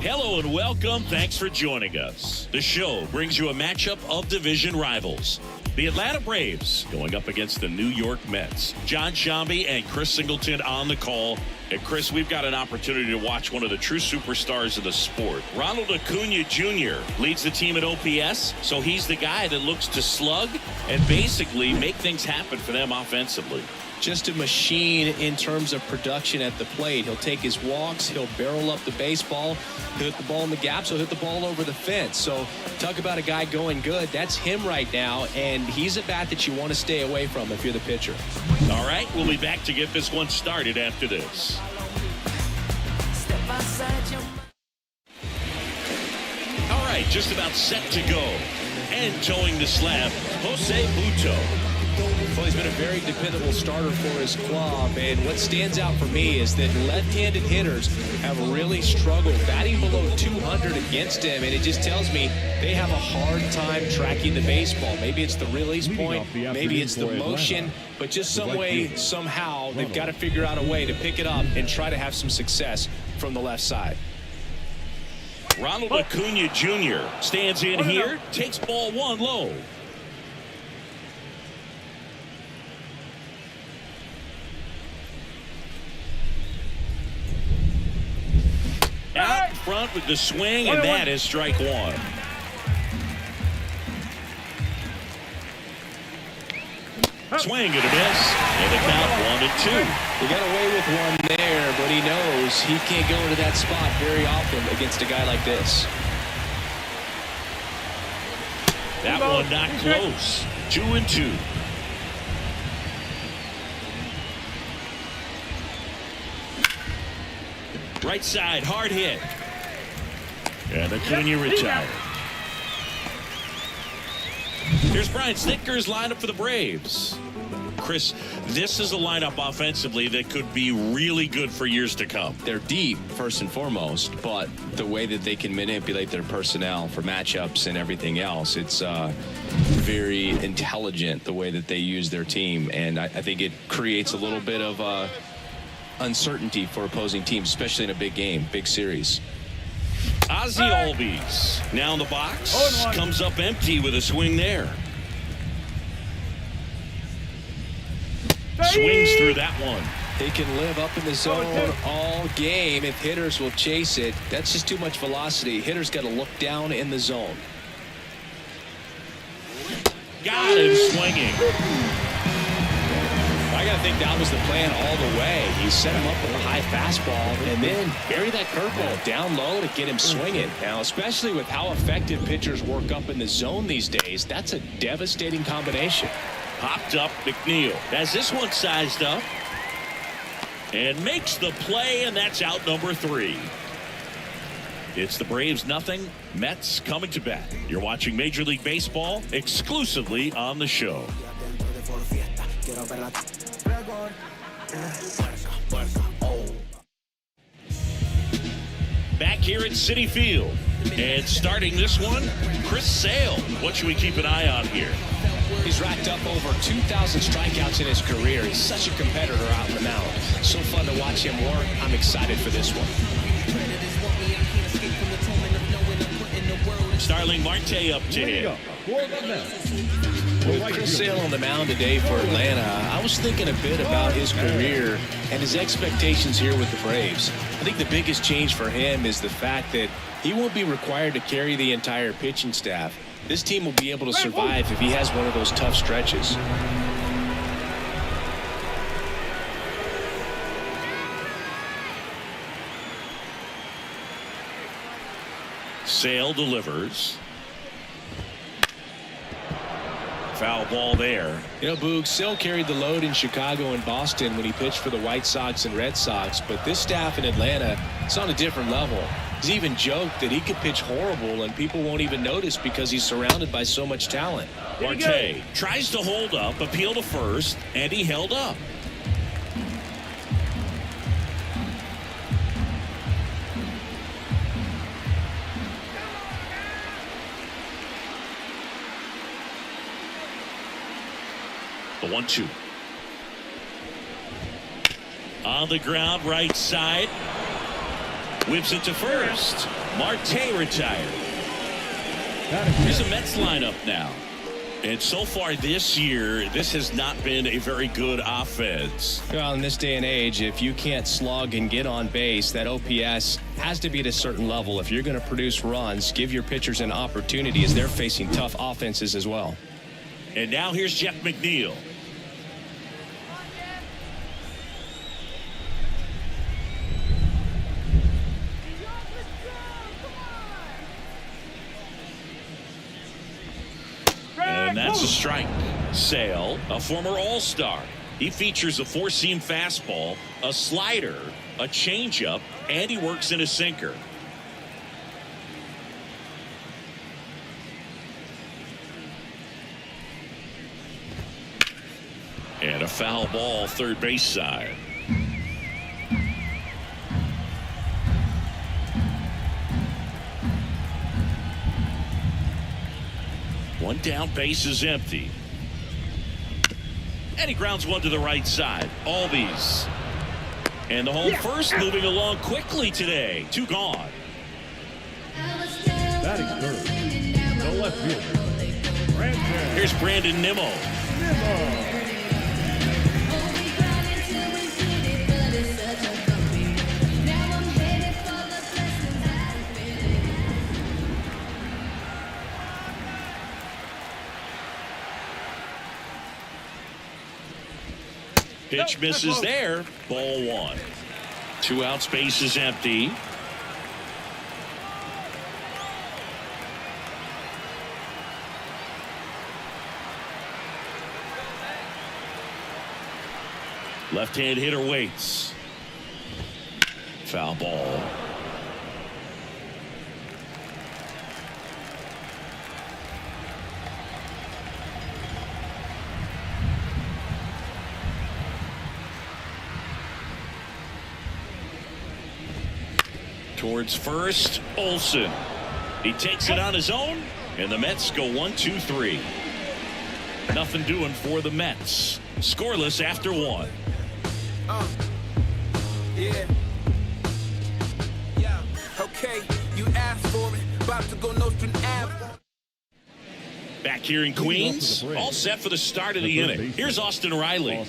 Hello and welcome. Thanks for joining us. The show brings you a matchup of division rivals. The Atlanta Braves going up against the New York Mets. John Shambi and Chris Singleton on the call. And Chris, we've got an opportunity to watch one of the true superstars of the sport. Ronald Acuna Jr. leads the team at OPS, so he's the guy that looks to slug and basically make things happen for them offensively. Just a machine in terms of production at the plate. He'll take his walks, he'll barrel up the baseball, he'll hit the ball in the gaps, he'll hit the ball over the fence. So talk about a guy going good. That's him right now, and he's a bat that you want to stay away from if you're the pitcher. All right, we'll be back to get this one started after this. All right, just about set to go. And towing the slab, Jose Butto. Well, he's been a very dependable starter for his club, and what stands out for me is that left-handed hitters have really struggled batting below 200 against him, and it just tells me they have a hard time tracking the baseball. Maybe it's the release point, maybe it's the motion, but just some way, somehow, they've got to figure out a way to pick it up and try to have some success from the left side. Ronald Acuna Jr. stands in here, takes ball one low. Out in front with the swing, and that is strike one. Swing and a miss, and the count 1-2. He got away with one there, but he knows he can't go into that spot very often against a guy like this. That one not close. 2-2. Right side, hard hit. And Acuna retired. Here's Brian Snitker's lineup for the Braves. Chris, this is a lineup offensively that could be really good for years to come. They're deep, first and foremost, but the way that they can manipulate their personnel for matchups and everything else, it's very intelligent the way that they use their team, and I think it creates a little bit of uncertainty for opposing teams, especially in a big game, big series. Ozzie Albies now in the box, comes up empty with a swing there. Swings through that one. They can live up in the zone all game if hitters will chase it. That's just too much velocity. Hitters got to look down in the zone. Got him swinging. I got to think that was the plan all the way. He set him up with a high fastball and then bury that curveball down low to get him swinging. Now, especially with how effective pitchers work up in the zone these days, that's a devastating combination. Popped up McNeil. Has this one sized up. And makes the play, and that's out number 3. It's the Braves nothing, Mets coming to bat. You're watching Major League Baseball exclusively on the show. Back here at Citi Field, and starting this one, Chris Sale. What should we keep an eye on here? He's racked up over 2,000 strikeouts in his career. He's such a competitor out in the mound. So fun to watch him work. I'm excited for this one. Starling Marte up to him. With Chris Sale on the mound today for Atlanta, I was thinking a bit about his career and his expectations here with the Braves. I think the biggest change for him is the fact that he won't be required to carry the entire pitching staff. This team will be able to survive if he has one of those tough stretches. Sale delivers. Foul ball there. You know, Boog, Sale carried the load in Chicago and Boston when he pitched for the White Sox and Red Sox, but this staff in Atlanta, it's on a different level. He's even joked that he could pitch horrible and people won't even notice because he's surrounded by so much talent. Marte tries to hold up, appeal to first, and he held up. The 1-2. On the ground, right side. Whips it to first. Marte retired. Here's the Mets lineup now. And so far this year, this has not been a very good offense. Well, in this day and age, if you can't slug and get on base, that OPS has to be at a certain level. If you're going to produce runs, give your pitchers an opportunity as they're facing tough offenses as well. And now here's Jeff McNeil. And that's a strike. Sale, a former All-Star. He features a four-seam fastball, a slider, a changeup, and he works in a sinker. And a foul ball third base side. One down, base is empty. And he grounds one to the right side. Albies. And the home first moving along quickly today. Two gone. Batting third, the left fielder, Here's Brandon Nimmo. Pitch misses there. Ball one. 2 outs, base is empty. Left-hand hitter waits. Foul ball. Towards first, Olsen. He takes it on his own, and the Mets go 1-2-3. Nothing doing for the Mets. Scoreless after one. Yeah. Okay, you asked for it. About to go Nostrum Ave. Back here in Queens, all set for the start of the inning. Here's Austin Riley.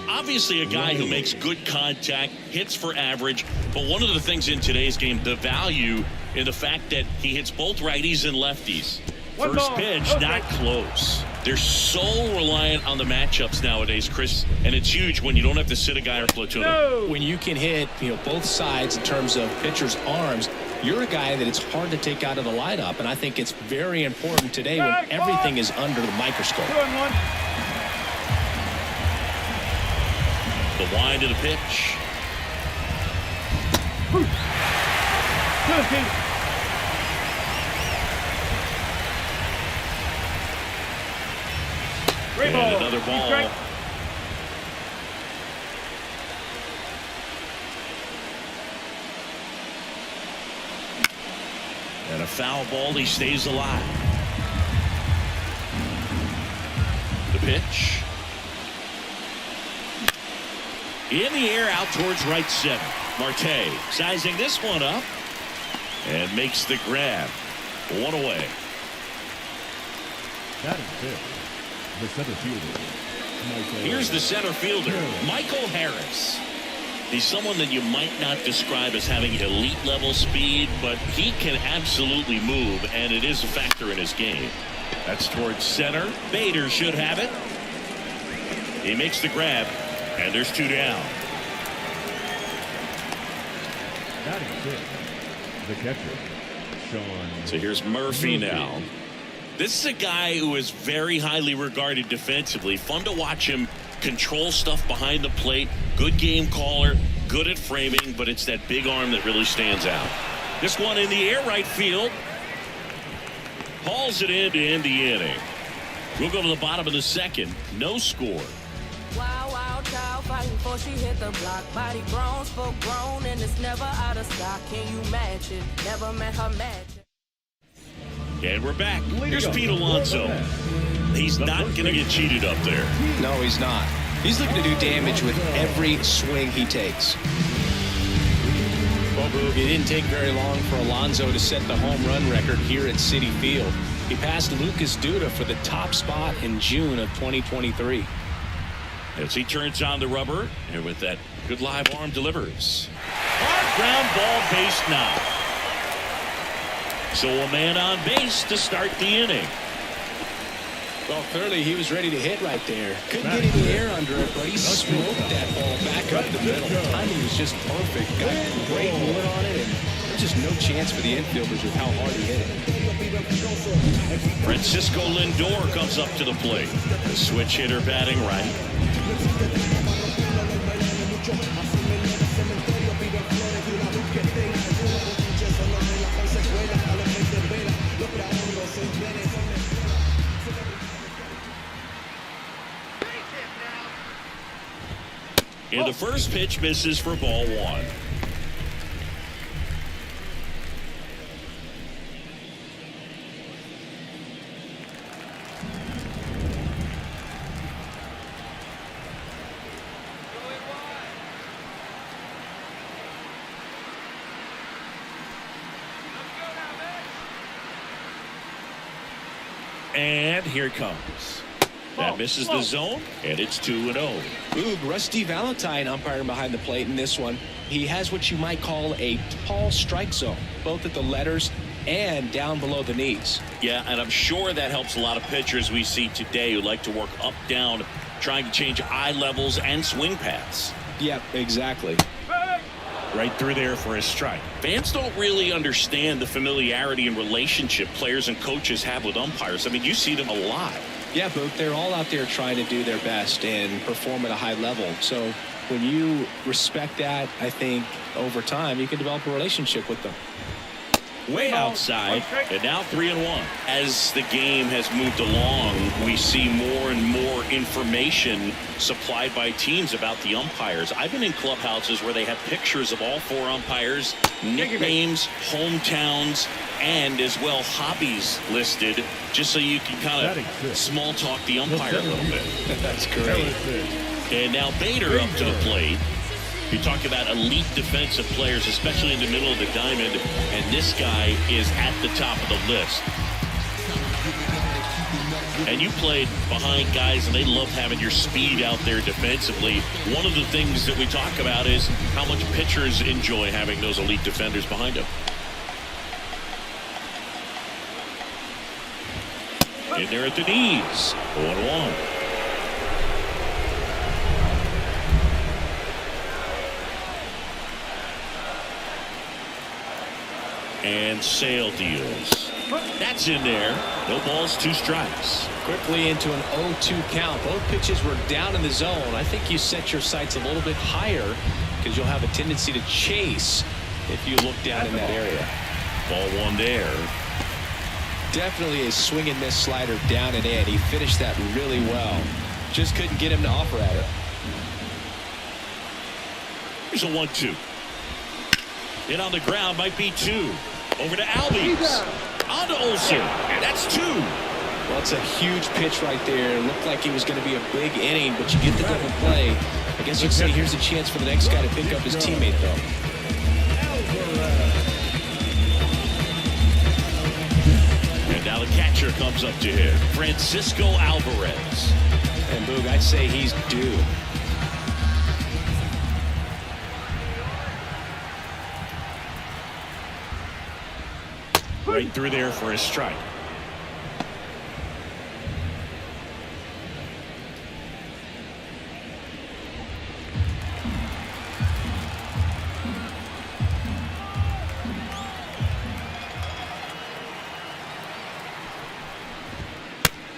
Obviously a guy who makes good contact, hits for average, but one of the things in today's game, the value in the fact that he hits both righties and lefties. First pitch, not close. They're so reliant on the matchups nowadays, Chris, and it's huge when you don't have to sit a guy or platoon him. When you can hit, both sides in terms of pitchers' arms, you're a guy that it's hard to take out of the lineup, and I think it's very important today when everything is under the microscope. The wind of the pitch. And another ball. And a foul ball. He stays alive. The pitch. In the air, out towards right center. Marte sizing this one up and makes the grab. One away. That is fifth. The center fielder. Here's the center fielder, Michael Harris. He's someone that you might not describe as having elite level speed, but he can absolutely move, and it is a factor in his game. That's towards center. Bader should have it. He makes the grab, and there's 2 down. That is fifth. The catcher, Sean. So here's Murphy now. This is a guy who is very highly regarded defensively. Fun to watch him control stuff behind the plate. Good game caller, good at framing, but it's that big arm that really stands out. This one in the air, right field. Hauls it in to end the inning. We'll go to the bottom of the second. No score. Wild, wild child fighting for she hit the block. Body grown, spoke grown, and it's never out of stock. Can you match it? Never met her match. And we're back. Here's Pete Alonso. He's not going to get cheated up there. No, he's not. He's looking to do damage with every swing he takes. Boog, it didn't take very long for Alonso to set the home run record here at Citi Field. He passed Lucas Duda for the top spot in June of 2023. As he turns on the rubber, and with that good live arm delivers. Hard ground ball, base knock. So a man on base to start the inning. Well, clearly he was ready to hit right there. Couldn't get any air under it, but he smoked that ball back up the middle. The timing was just perfect. Got great wood on it, and there's just no chance for the infielders with how hard he hit it. Francisco Lindor comes up to the plate. The switch hitter batting right. And the first pitch misses for ball one. And here it comes. That misses the zone, and it's 2-0. Ooh, Rusty Valentine umpiring behind the plate in this one. He has what you might call a tall strike zone, both at the letters and down below the knees. Yeah, and I'm sure that helps a lot of pitchers we see today who like to work up, down, trying to change eye levels and swing paths. Yep, exactly. Right through there for a strike. Fans don't really understand the familiarity and relationship players and coaches have with umpires. I mean, you see them a lot. Yeah, but they're all out there trying to do their best and perform at a high level. So when you respect that, I think over time you can develop a relationship with them. Way outside, and now 3-1. As the game has moved along, we see more and more information supplied by teams about the umpires. I've been in clubhouses where they have pictures of all four umpires, nicknames, hometowns, and as well hobbies listed, just so you can kind of small talk the umpire a little bit. That's great. And now Bader up to the plate. You talk about elite defensive players, especially in the middle of the diamond, and this guy is at the top of the list. And you played behind guys, and they love having your speed out there defensively. One of the things that we talk about is how much pitchers enjoy having those elite defenders behind them. In there at the knees, 1-1. And Sale deals. That's in there. No balls, 2 strikes. Quickly into an 0-2 count. Both pitches were down in the zone. I think you set your sights a little bit higher because you'll have a tendency to chase if you look down in that area. Ball 1 there. Definitely a swing and miss slider down and in. He finished that really well. Just couldn't get him to offer at it. Here's a 1-2. In on the ground, might be 2. Over to Albies. On to Olsen. That's 2. Well, it's a huge pitch right there. It looked like it was going to be a big inning, but you get the double play. I guess you'd say here's a chance for the next guy to pick up his teammate, though. And now the catcher comes up to hit. Francisco Alvarez. And Boog, I'd say he's due. Right through there for a strike.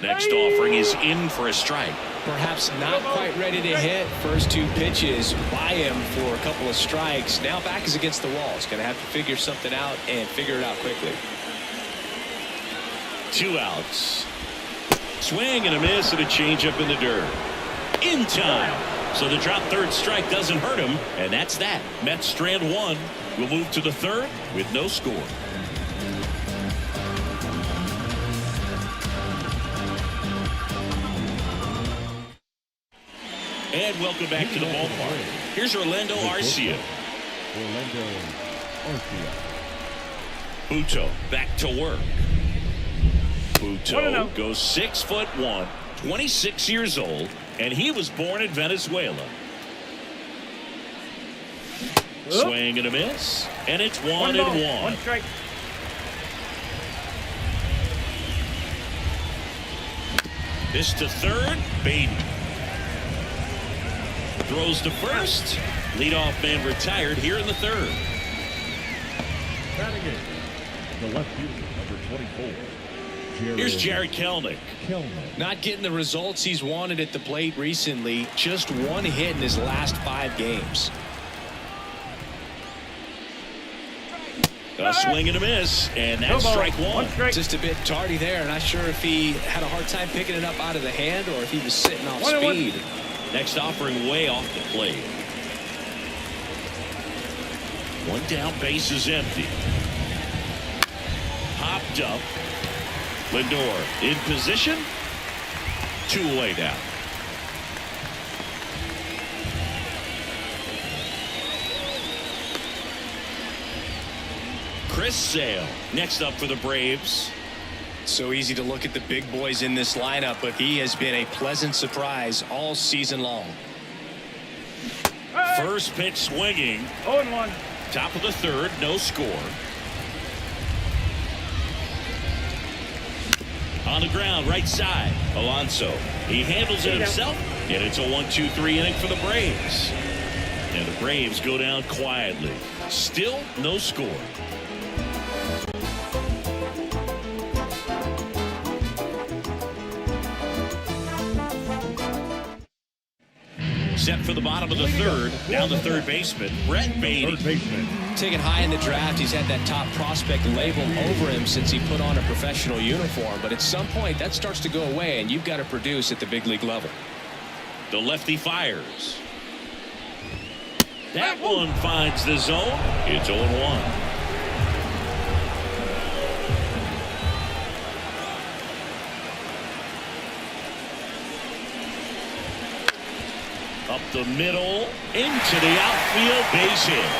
Next offering is in for a strike. Perhaps not quite ready to hit. First 2 pitches by him for a couple of strikes. Now back is against the wall. He's going to have to figure something out and figure it out quickly. 2 outs. Swing and a miss and a changeup in the dirt. In time. So the drop third strike doesn't hurt him. And that's that. Mets strand 1. We'll move to the 3rd with no score. And welcome back to the ballpark. Here's Orlando Arcia. Orlando Buto back to work. Buto goes 6'1", 26 years old, and he was born in Venezuela. Swing and a miss, and it's 1-1. One strike. This to third, Baden. Throws to first. Leadoff man retired here in the third. Batting in, the left fielder, number 24. Here's Jared Kelenic. Not getting the results he's wanted at the plate recently. Just one hit in his last 5 games. A swing and a miss, and that's strike one. Just a bit tardy there. Not sure if he had a hard time picking it up out of the hand or if he was sitting off speed. Next offering way off the plate. One down, base is empty. Popped up. Lindor in position. 2 away now. Chris Sale next up for the Braves. So easy to look at the big boys in this lineup, but he has been a pleasant surprise all season long. First pitch swinging. 0-1. Top of the third, no score. On the ground, right side, Alonso. He handles it himself, and it's a 1-2-3 inning for the Braves. And the Braves go down quietly. Still no score. Set for the bottom of the third. Down the third baseman, Brett Baty. Taken high in the draft, he's had that top prospect label over him since he put on a professional uniform. But at some point, that starts to go away, and you've got to produce at the big league level. The lefty fires. That one finds the zone. It's 0-1. Up the middle, into the outfield, base hit.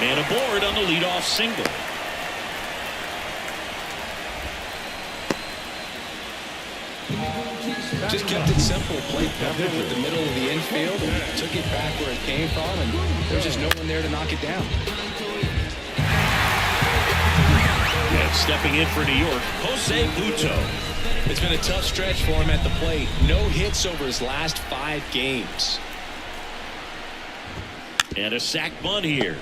Man aboard on the leadoff single. Just kept it simple, played comfortable with the middle of the infield, and took it back where it came from, and there's just no one there to knock it down. And stepping in for New York, Jose Buto. It's been a tough stretch for him at the plate. No hits over his last 5 games. And a sac bunt here.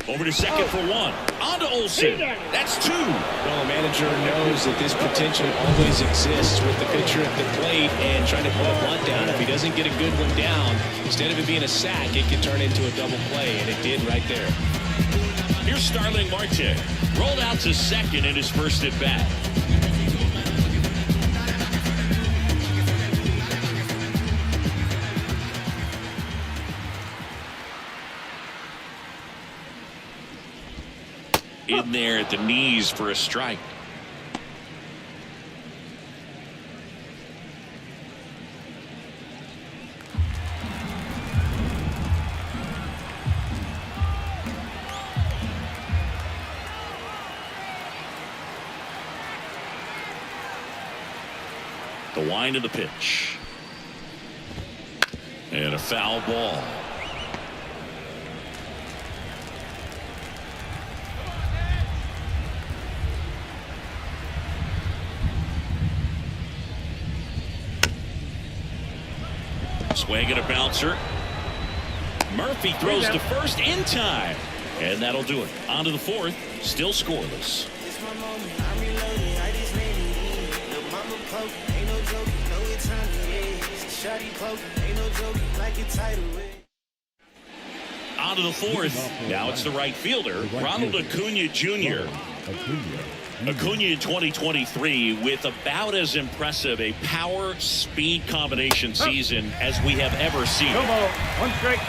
Over to second for 1. On to Olsen. That's 2. Well, the manager knows that this potential always exists with the pitcher at the plate and trying to put a bunt down. If he doesn't get a good one down, instead of it being a sac, it can turn into a double play, and it did right there. Here's Starling Marte. Rolled out to second in his first at bat. In there at the knees for a strike. The wind of the pitch. And a foul ball. Swing and a bouncer. Murphy throws to first in time. And that'll do it. On to the fourth. Still scoreless. On to the fourth. Now it's the right fielder, Ronald Acuna Jr. Acuna in 2023 with about as impressive a power-speed combination season as we have ever seen. No ball. 1 strike.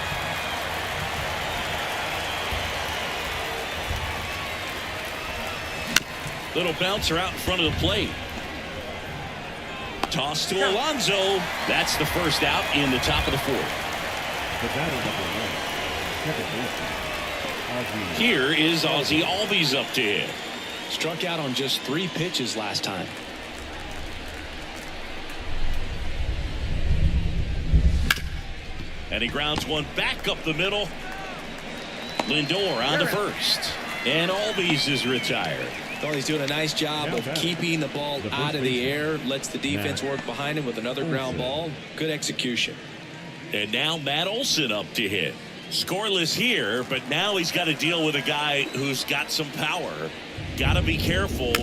Little bouncer out in front of the plate. Toss to Alonso. That's the first out in the top of the fourth. The batter number 1, second baseman, Here is Ozzie Albies up to hit. Struck out on just 3 pitches last time. And he grounds one back up the middle. Lindor on to first. And Albies is retired. Well, he's doing a nice job of keeping the ball out of the air. Lets the defense work behind him with another ground ball. Good execution. And now Matt Olson up to hit. Scoreless here, but now he's got to deal with a guy who's got some power. Got to be careful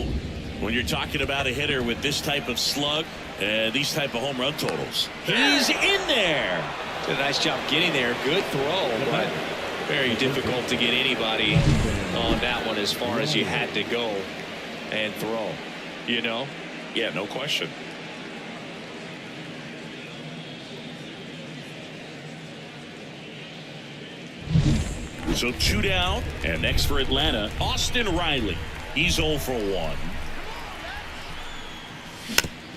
when you're talking about a hitter with this type of slug and these type of home run totals. He's in there. Did a nice job getting there. Good throw, but very difficult to get anybody on that one as far as you had to go and throw. You know? Yeah, no question. So 2 down, and next for Atlanta, Austin Riley. He's 0 for 1.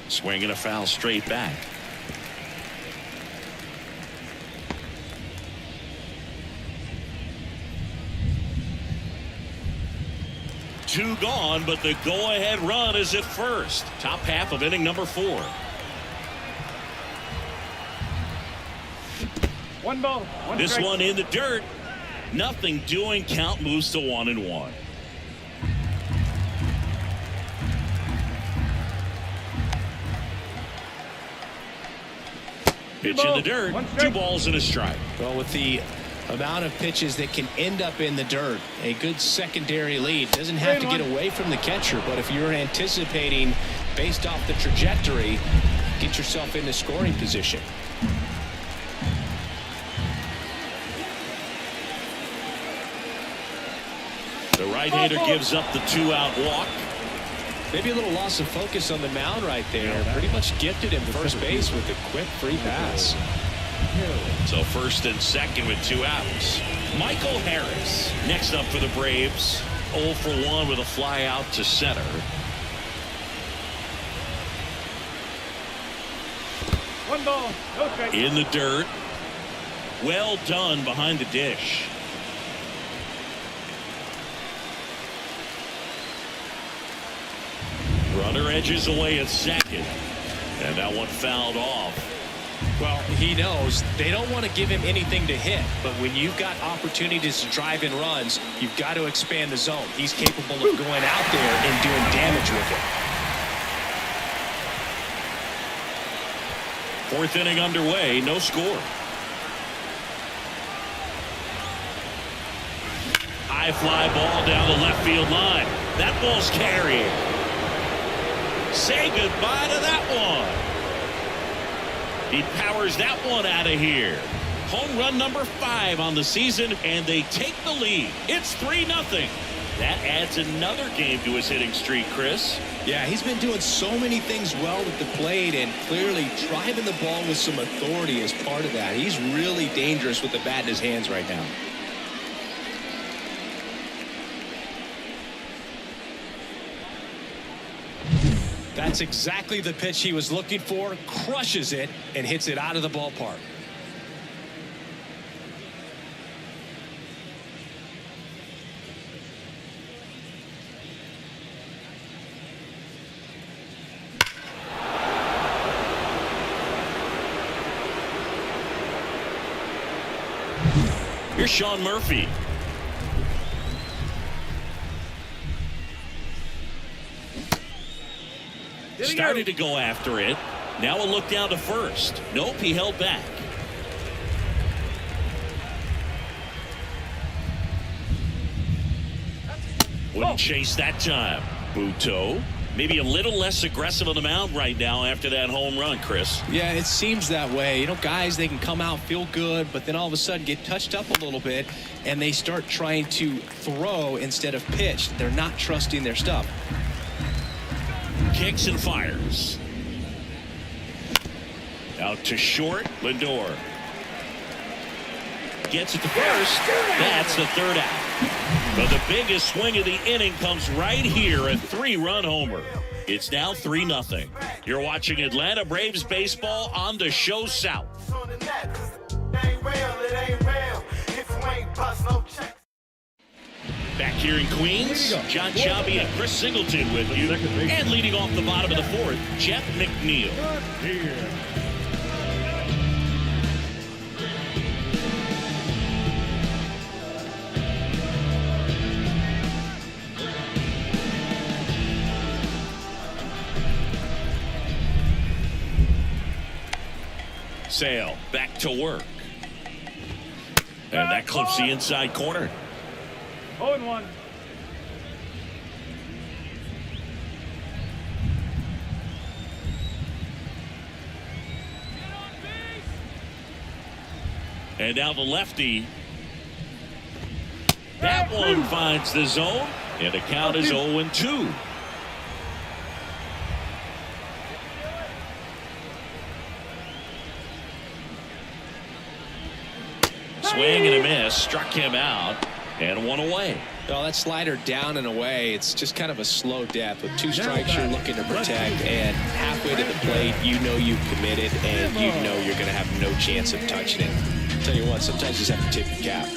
Swinging a foul straight back. Two gone, but the go-ahead run is at first. Top half of inning number 4. 1 ball. This one in the dirt. Nothing doing. Count moves to 1-1. Pitch in the dirt. 2 balls and a strike. Well, with the amount of pitches that can end up in the dirt, a good secondary lead. Doesn't have to get away from the catcher, but if you're anticipating based off the trajectory, get yourself into scoring position. The right-hander gives up the 2-out walk. Maybe a little loss of focus on the mound right there. Pretty much gifted him first base with a quick free pass. So first and second with 2 outs. Michael Harris next up for the Braves. 0 for 1 with a fly out to center. One ball, no strike. In the dirt. Well done behind the dish. Runner edges away at second. And that one fouled off. Well, he knows they don't want to give him anything to hit, but when you've got opportunities to drive in runs, you've got to expand the zone. He's capable of going out there and doing damage with it. 4th inning underway, no score. High fly ball down the left field line. That ball's carrying. Say goodbye to that one. He powers that one out of here. Home run number 5 on the season, and they take the lead. It's 3-0. That adds another game to his hitting streak, Chris. Yeah, he's been doing so many things well at the plate, and clearly driving the ball with some authority is part of that. He's really dangerous with the bat in his hands right now. That's exactly the pitch he was looking for. Crushes it and hits it out of the ballpark. Here's Sean Murphy. Started to go after it. Now a look down to first. Nope, he held back. Wouldn't chase that time. Buto. Maybe a little less aggressive on the mound right now after that home run, Chris. Yeah, it seems that way. You know, guys, they can come out, feel good, but then all of a sudden get touched up a little bit, and they start trying to throw instead of pitch. They're not trusting their stuff. Kicks and fires. Out to short. Lindor gets it to first. That's the 3rd out. But the biggest swing of the inning comes right here, a 3-run homer. It's now 3-0. You're watching Atlanta Braves baseball on the Show South. Back here in Queens, John Sciambi and Chris Singleton with you. And leading off the bottom of the fourth, Jeff McNeil. Here. Sale back to work. And that clips the inside corner. 0-1. And now the lefty. That one finds the zone. And the count is 0-2. Swing and a miss. Struck him out. And one away. Well, that slider down and away, it's just kind of a slow death. With 2 strikes you're looking to protect, and halfway to the plate, you know you've committed, and you know you're going to have no chance of touching it. I'll tell you what, sometimes you just have to tip your cap.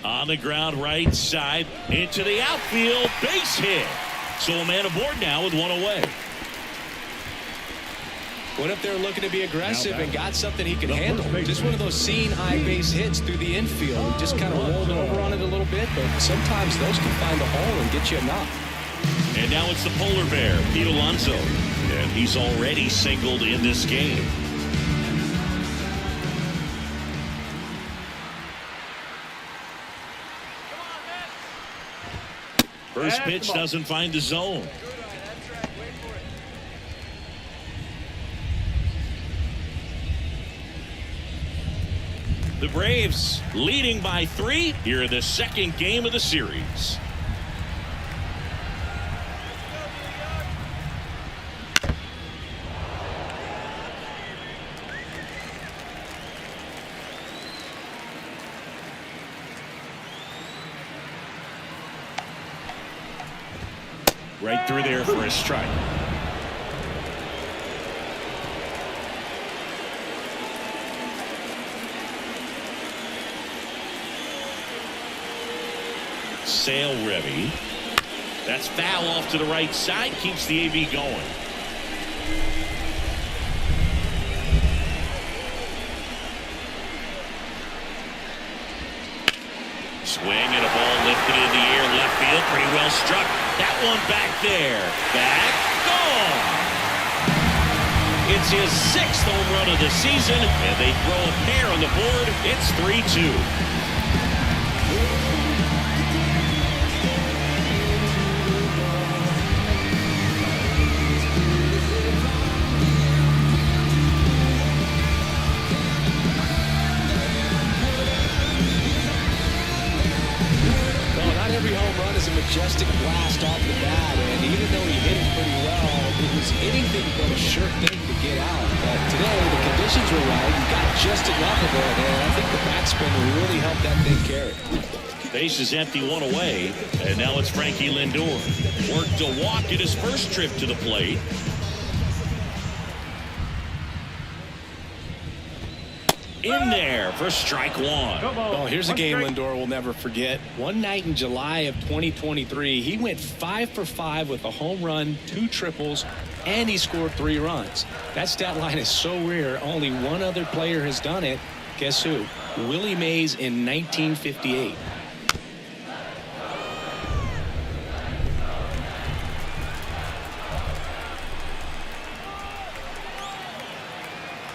On the ground right side into the outfield, base hit. So a man aboard now with one away. Went up there looking to be aggressive and got something he could handle. Just one of those seeing high base hits through the infield. He just kind of rolled over on it a little bit, but sometimes those can find a hole and get you a knock. And now it's the polar bear, Pete Alonso. And he's already singled in this game. First pitch doesn't find the zone. The Braves leading by 3 here in the second game of the series. Right through there for a strike. Sale ready. That's foul off to the right side. Keeps the AB going. Swing and a ball lifted in the air. Left field. Pretty well struck. That one back there. Back. Gone. It's his 6th home run of the season, and they throw a pair on the board. It's 3-2. Every home run is a majestic blast off the bat, and even though he hit it pretty well, it was anything but a sure thing to get out. But today, the conditions were right. He got just enough of it, and I think the backspin really helped that thing carry. Base is empty, one away, and now it's Frankie Lindor. Worked a walk at his first trip to the plate. In there for strike one. Oh, here's a game Lindor will never forget. One night in July of 2023, he went 5 for 5 with a home run, 2 triples, and he scored 3 runs. That stat line is so rare. Only one other player has done it. Guess who? Willie Mays in 1958.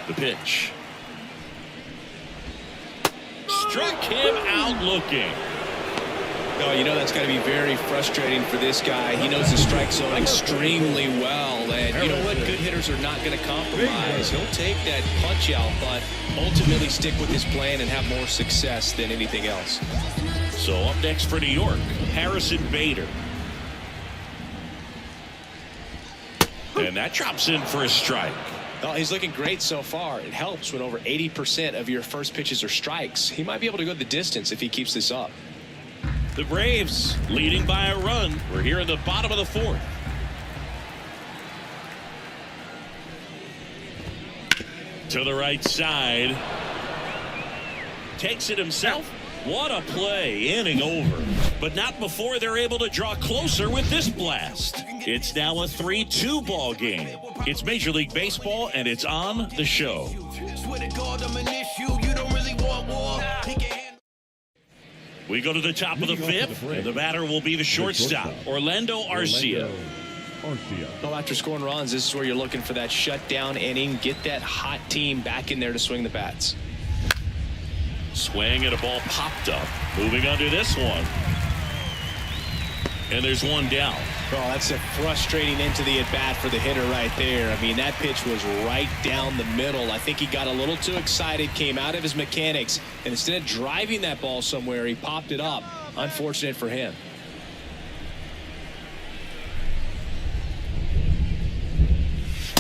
The pitch. Struck him out looking. Oh, you know that's got to be very frustrating for this guy. He knows the strike zone extremely well, and you know what? Good hitters are not going to compromise. He'll take that punch out, but ultimately stick with his plan and have more success than anything else. So up next for New York, Harrison Bader. And that drops in for a strike. Oh, he's looking great so far. It helps when over 80% of your first pitches are strikes. He might be able to go the distance if he keeps this up. The Braves leading by a run. We're here in the bottom of the fourth. To the right side. Takes it himself. What a play. Inning over. But not before they're able to draw closer with this blast. It's now a 3-2 ball game. It's Major League Baseball, and it's on the show. We go to the top of the fifth, and the batter will be the shortstop, Orlando Arcia. Well, after scoring runs, this is where you're looking for that shutdown inning. Get that hot team back in there to swing the bats. Swing and a ball popped up. Moving under this one. And there's one down. Oh, that's a frustrating into the at-bat for the hitter right there. I mean, that pitch was right down the middle. I think he got a little too excited, came out of his mechanics, and instead of driving that ball somewhere, he popped it up. Unfortunate for him.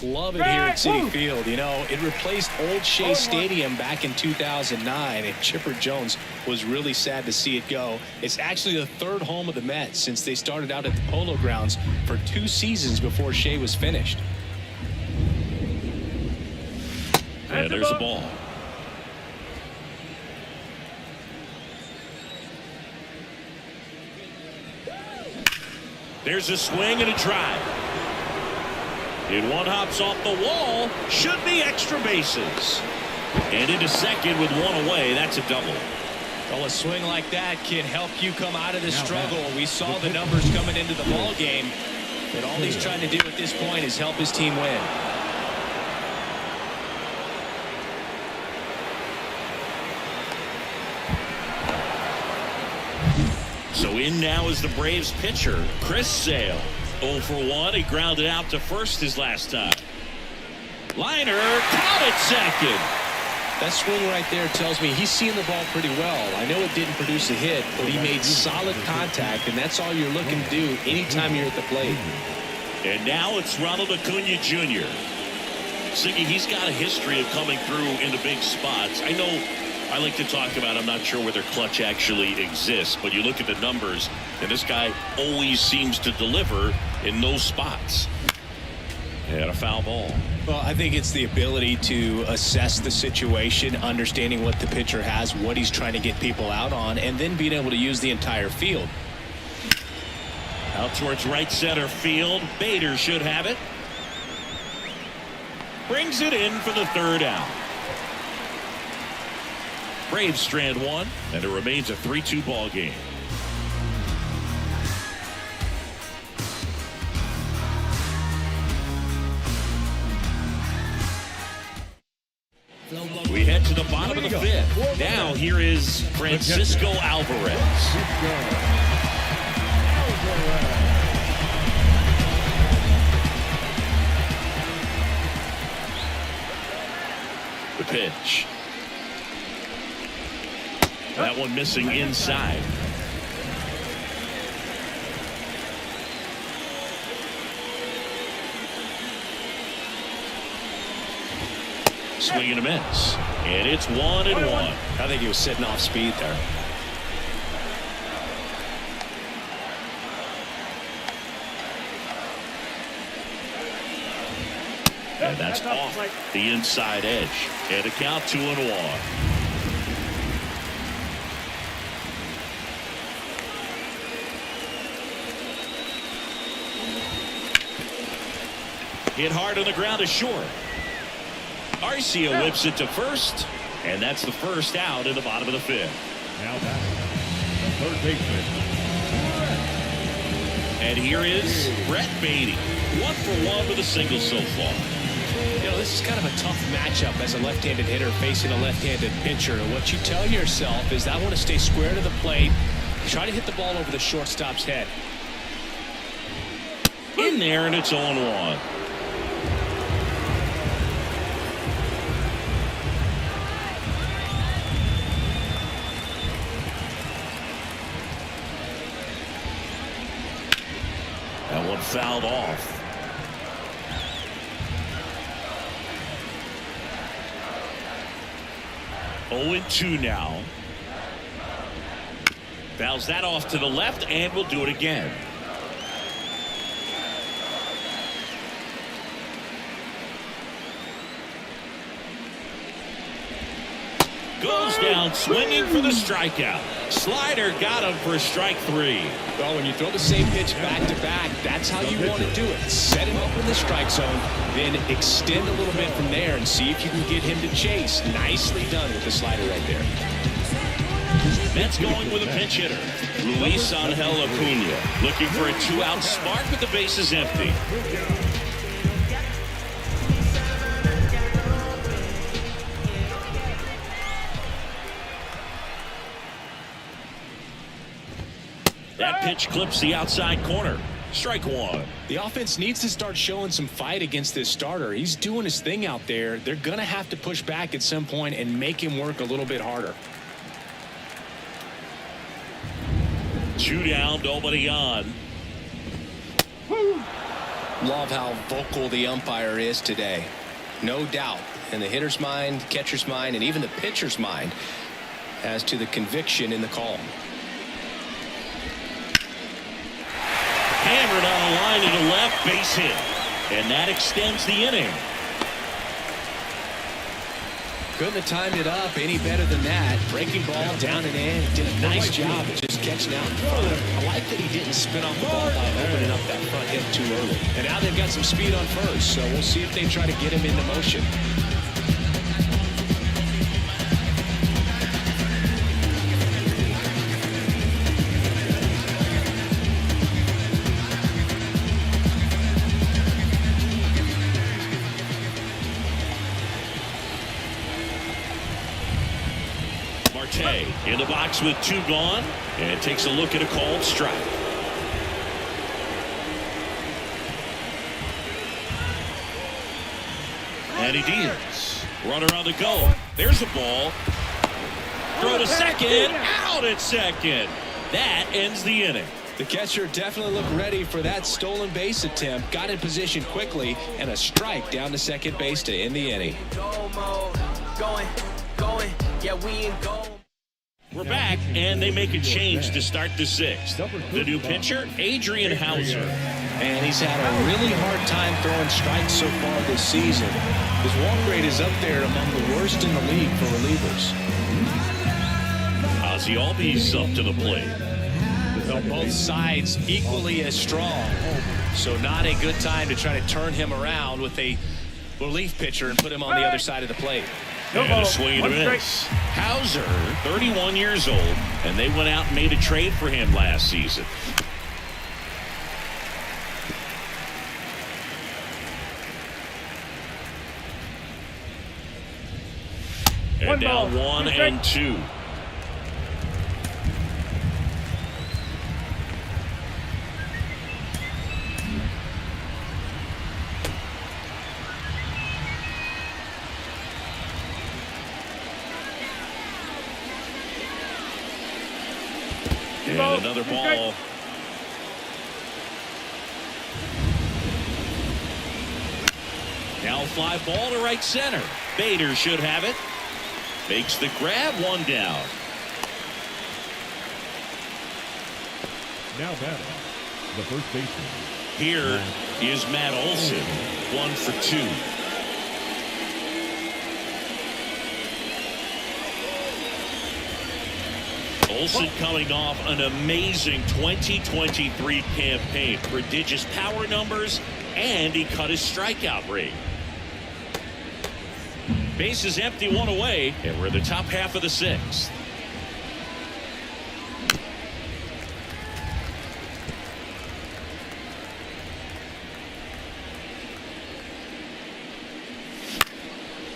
Love it here at Citi Field. You know, it replaced Old Shea Stadium back in 2009, and Chipper Jones was really sad to see it go. It's actually the third home of the Mets since they started out at the Polo Grounds for 2 seasons before Shea was finished. And there's the ball. There's a swing and a drive. And one hops off the wall. Should be extra bases. And into second with one away. That's a double. Well, a swing like that can help you come out of the struggle. We saw the numbers coming into the ball game. And all he's trying to do at this point is help his team win. So in now is the Braves pitcher, Chris Sale. 0 for 1. He grounded out to first his last time. Liner caught at second. That swing right there tells me he's seeing the ball pretty well. I know it didn't produce a hit, but he made solid contact, and that's all you're looking to do anytime you're at the plate. And now it's Ronald Acuna Jr. Siggy, he's got a history of coming through in the big spots. I know I like to talk about, I'm not sure whether clutch actually exists, but you look at the numbers, and this guy always seems to deliver in those spots. And a foul ball. Well, I think it's the ability to assess the situation, understanding what the pitcher has, what he's trying to get people out on, and then being able to use the entire field. Out towards right center field. Bader should have it. Brings it in for the third out. Braves strand one, and it remains a 3-2 ball game. We head to the bottom of the fifth. Now here is Francisco Alvarez. The pitch. That one missing inside. Swing and a miss. And it's 1-1. I think he was sitting off speed there. And that's off the inside edge. And a count 2-1. Hit hard on the ground is short. Arcia whips it to first, and that's the first out in the bottom of the fifth. Now back, the third baseman. And here is Brett Beatty. 1 for 1 with a single so far. You know, this is kind of a tough matchup as a left-handed hitter facing a left-handed pitcher. And what you tell yourself is I want to stay square to the plate, try to hit the ball over the shortstop's head. In there, and it's 0-1. That one fouled off. Oh, 0-2 now. Fouls that off to the left, and we'll do it again. Goes down swinging for the strikeout. Slider got him for strike 3. Well, when you throw the same pitch back-to-back, that's how you want to do it. Set him up in the strike zone, then extend a little bit from there and see if you can get him to chase. Nicely done with the slider right there. Mets going with a pinch hitter. Luis Angel Acuna looking for a 2-out spark with the bases empty. That pitch clips the outside corner. Strike 1. The offense needs to start showing some fight against this starter. He's doing his thing out there. They're going to have to push back at some point and make him work a little bit harder. 2 down, nobody on. Love how vocal the umpire is today. No doubt in the hitter's mind, catcher's mind, and even the pitcher's mind as to the conviction in the call. Hammered on a line to the left, base hit. And that extends the inning. Couldn't have timed it up any better than that. Breaking ball down and in. Did a nice job of just catching out in front. I like that he didn't spin off the ball by opening up that front hip too early. And now they've got some speed on first, so we'll see if they try to get him into motion. In the box with 2 gone, and takes a look at a called strike. And he deals. Runner on the go. There's a ball. Throw to second. Out at second. That ends the inning. The catcher definitely looked ready for that stolen base attempt. Got in position quickly, and a strike down to second base to end the inning. Yeah, we in goal. We're back, and they make a change to start the 6th. The new pitcher, Adrian Hauser. And he's had a really hard time throwing strikes so far this season. His walk rate is up there among the worst in the league for relievers. Ozzie Albies up to the plate. Well, both sides equally as strong. So not a good time to try to turn him around with a relief pitcher and put him on the other side of the plate. And a swing and a miss. Hauser, 31 years old, and they went out and made a trade for him last season. And now 1-2. And another ball. Now fly ball to right center. Bader should have it. Makes the grab, 1 down. Now batting, the first baseman. Here is Matt Olson, 1 for 2. Olson coming off an amazing 2023 campaign. Prodigious power numbers, and he cut his strikeout rate. Bases empty, 1 away, and we're in the top half of the 6th.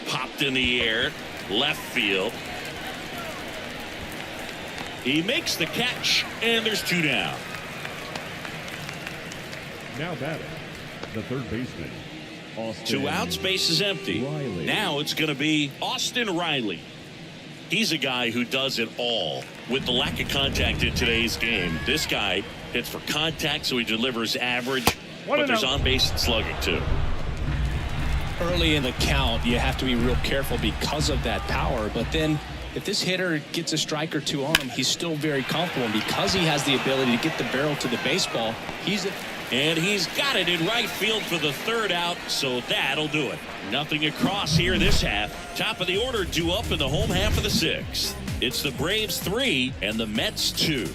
Popped in the air, left field. He makes the catch, and there's 2 down. Now batting, the third baseman. Austin 2 outs, base is empty. Riley. Now it's going to be Austin Riley. He's a guy who does it all. With the lack of contact in today's game, this guy hits for contact, so he delivers average, but there's on-base slugging too. Early in the count, you have to be real careful because of that power, but then if this hitter gets a strike or two on him, he's still very comfortable. And because he has the ability to get the barrel to the baseball, and he's got it in right field for the third out, so that'll do it. Nothing across here this half. Top of the order due up in the home half of the sixth. It's the Braves 3 and the Mets 2.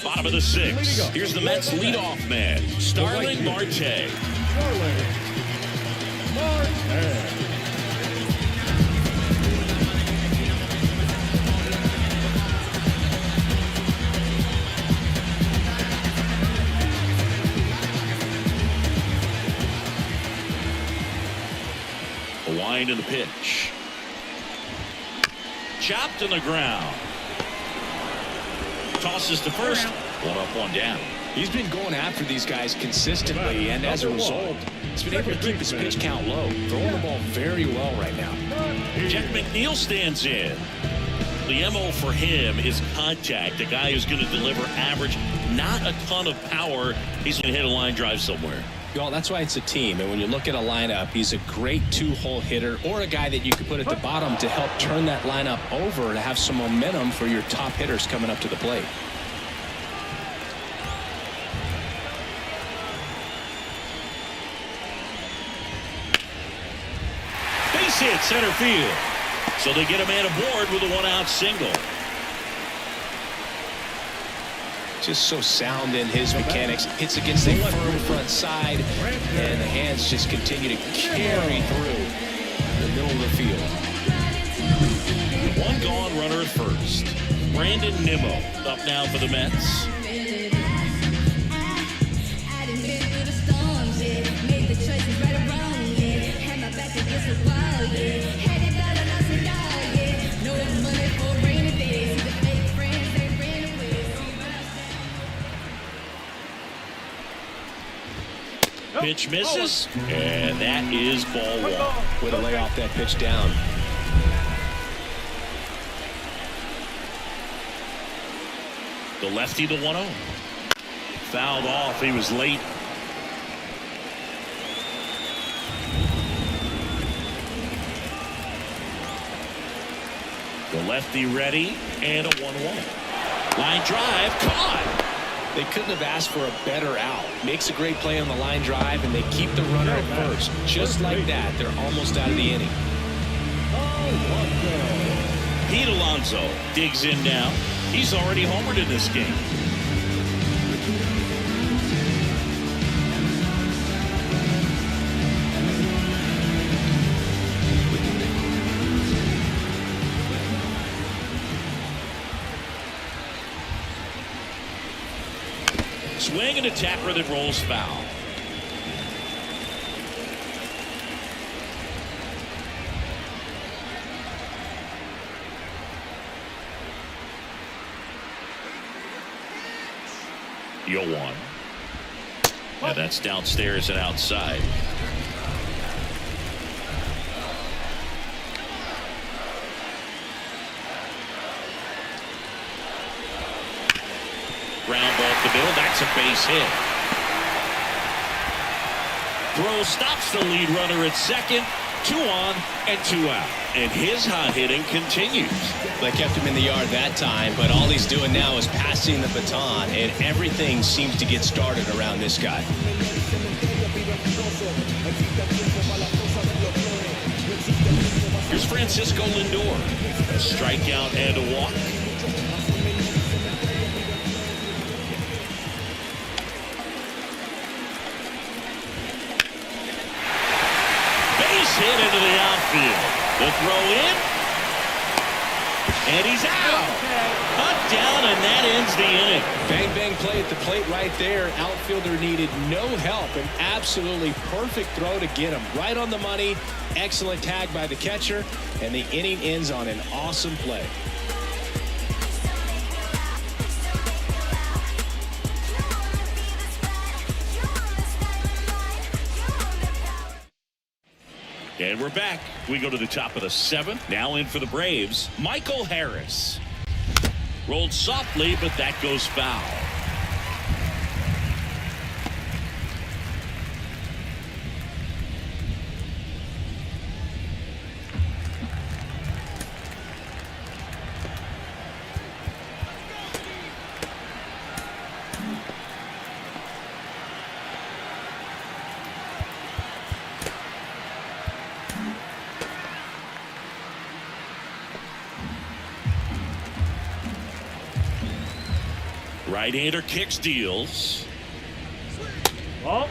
Bottom of the sixth. Here's the Mets leadoff man, Starling Marte. A wind in the pitch. Chopped in the ground. Tosses to first. One up, one down. He's been going after these guys consistently, and as a result, he's been able to keep his pitch count low. Throwing the ball very well right now. Jeff McNeil stands in. The MO for him is contact. A guy who's going to deliver average, not a ton of power. He's going to hit a line drive somewhere. Well, that's why it's a team. And when you look at a lineup, he's a great two-hole hitter or a guy that you could put at the bottom to help turn that lineup over to have some momentum for your top hitters coming up to the plate. Base hit center field. So they get a man aboard with a one-out single. Just so sound in his mechanics. Hits against a firm front side, and the hands just continue to carry through the middle of the field. One gone, runner at first. Brandon Nimmo up now for the Mets. Pitch misses, and that is ball one. Way to lay off that pitch down. The lefty, the 1-0. Fouled off. He was late. The lefty ready, and a 1-1. Line drive, caught. They couldn't have asked for a better out. Makes a great play on the line drive, and they keep the runner at first. Just like that, they're almost out of the inning. Pete Alonso digs in now. He's already homered in this game. Swing and a tapper that rolls foul. Yo one. Yeah, that's downstairs and outside. Ground ball to middle. That's a base hit. Throw stops the lead runner at second. 2 on and 2 out. And his hot hitting continues. They kept him in the yard that time, but all he's doing now is passing the baton, and everything seems to get started around this guy. Here's Francisco Lindor. A strikeout and a walk. Hit into the outfield. The throw in. And he's out. Cut down, and that ends the inning. Bang, bang play at the plate right there. Outfielder needed no help. An absolutely perfect throw to get him right on the money. Excellent tag by the catcher. And the inning ends on an awesome play. And we're back. We go to the top of the 7th. Now in for the Braves, Michael Harris. Rolled softly, but that goes foul. Right-hander kicks, deals. Ball.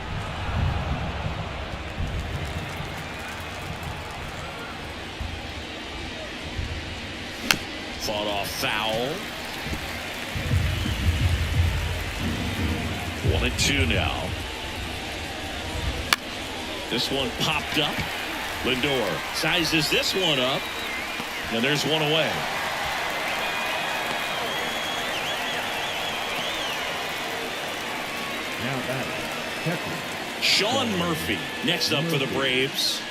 Fought off foul. 1-2 now. This one popped up. Lindor sizes this one up, and there's one away. Now batting, catcher. Sean Murphy next up for the Braves.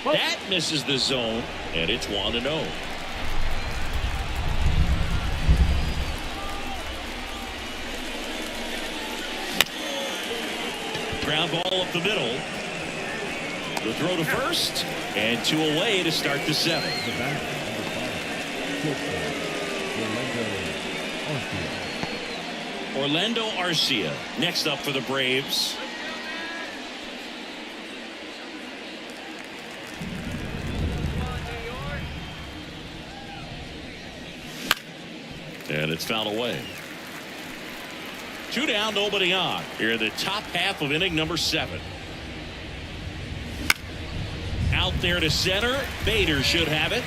That misses the zone, and it's 1-0. Ground ball up the middle. The throw to first, and 2 away to start the 7th. The batter, number 5, Orlando Arcia next up for the Braves. And it's fouled away. 2 down, nobody on. Here in the top half of inning number 7. Out there to center. Bader should have it.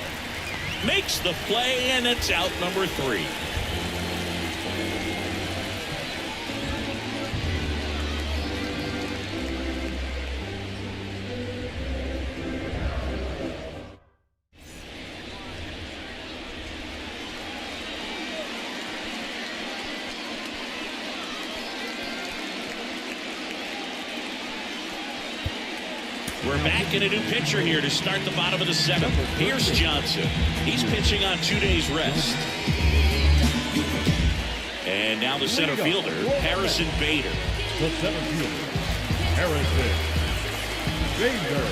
Makes the play, and it's out number 3. We're back in a new pitcher here to start the bottom of the 7th. Here's Johnson. He's pitching on 2 days rest. And now the center fielder, Harrison Bader. The center fielder, Harrison Bader.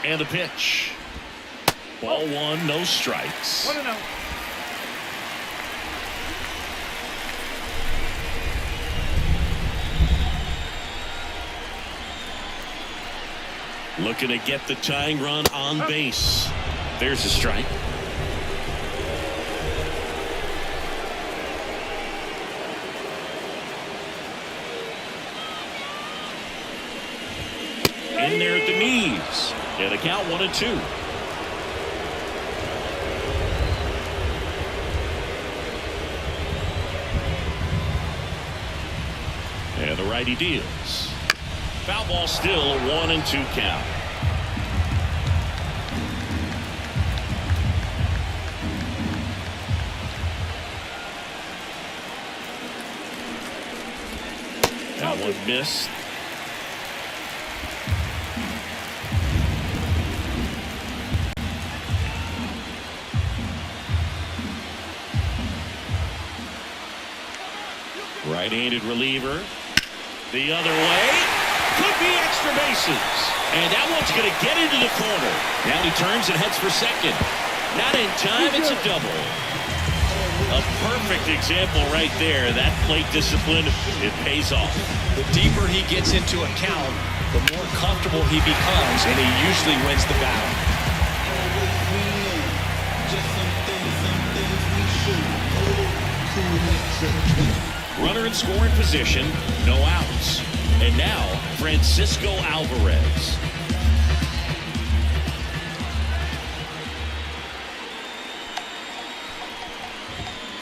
And the pitch. Ball 1, no strikes. 1-0. Looking to get the tying run on base. There's a strike. In there at the knees. And a count 1-2. And the righty deals. Foul ball, still a 1-2 count. That one missed. Right-handed reliever. The other way. Could be extra bases. And that one's going to get into the corner. Now he turns and heads for second. Not in time. It's a double. A perfect example right there. That plate discipline, it pays off. The deeper he gets into a count, the more comfortable he becomes, and he usually wins the battle. Runner in scoring position, no outs. And now, Francisco Alvarez.